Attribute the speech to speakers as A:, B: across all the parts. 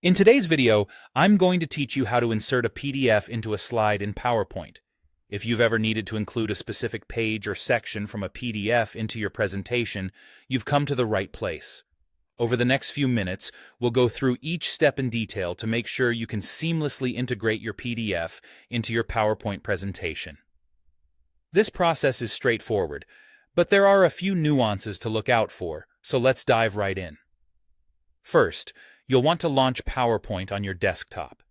A: In today's video, I'm going to teach you how to insert a PDF into a slide in PowerPoint. If you've ever needed to include a specific page or section from a PDF into your presentation, you've come to the right place. Over the next few minutes, we'll go through each step in detail to make sure you can seamlessly integrate your PDF into your PowerPoint presentation. This process is straightforward, but there are a few nuances to look out for, so let's dive right in. First, you'll want to launch PowerPoint on your desktop.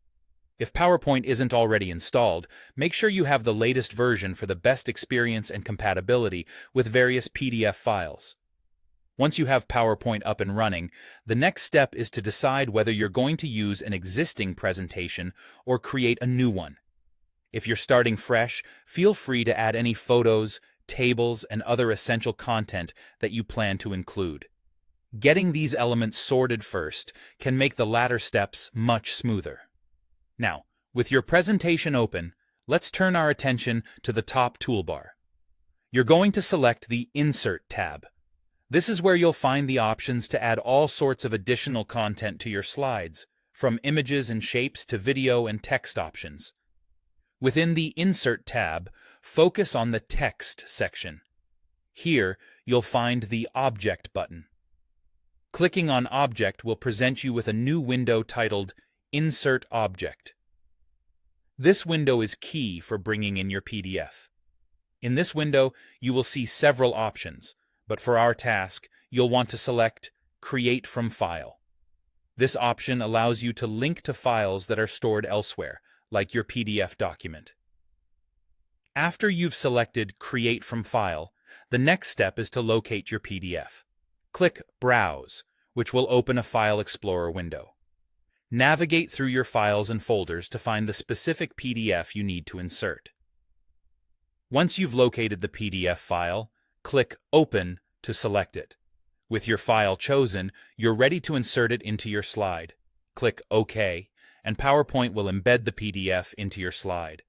A: If PowerPoint isn't already installed, make sure you have the latest version for the best experience and compatibility with various PDF files. Once you have PowerPoint up and running, the next step is to decide whether you're going to use an existing presentation or create a new one. If you're starting fresh, feel free to add any photos, tables, and other essential content that you plan to include. Getting these elements sorted first can make the latter steps much smoother. Now, with your presentation open, let's turn our attention to the top toolbar. You're going to select the Insert tab. This is where you'll find the options to add all sorts of additional content to your slides, from images and shapes to video and text options. Within the Insert tab, focus on the Text section. Here, you'll find the Object button. Clicking on Object will present you with a new window titled Insert Object. This window is key for bringing in your PDF. In this window, you will see several options, but for our task, you'll want to select Create from File. This option allows you to link to files that are stored elsewhere, like your PDF document. After you've selected Create from File, the next step is to locate your PDF. Click Browse, which will open a File Explorer window. Navigate through your files and folders to find the specific PDF you need to insert. Once you've located the PDF file, click Open to select it. With your file chosen, you're ready to insert it into your slide. Click OK, and PowerPoint will embed the PDF into your slide.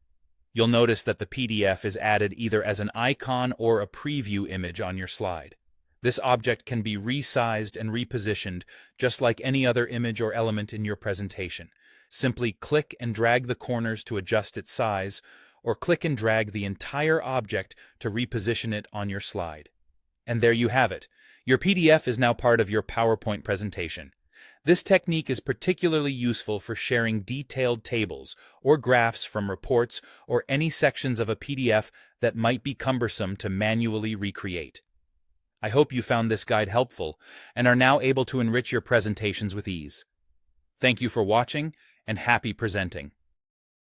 A: You'll notice that the PDF is added either as an icon or a preview image on your slide. This object can be resized and repositioned just like any other image or element in your presentation. Simply click and drag the corners to adjust its size, or click and drag the entire object to reposition it on your slide. And there you have it. Your PDF is now part of your PowerPoint presentation. This technique is particularly useful for sharing detailed tables or graphs from reports or any sections of a PDF that might be cumbersome to manually recreate. I hope you found this guide helpful and are now able to enrich your presentations with ease. Thank you for watching, and happy presenting.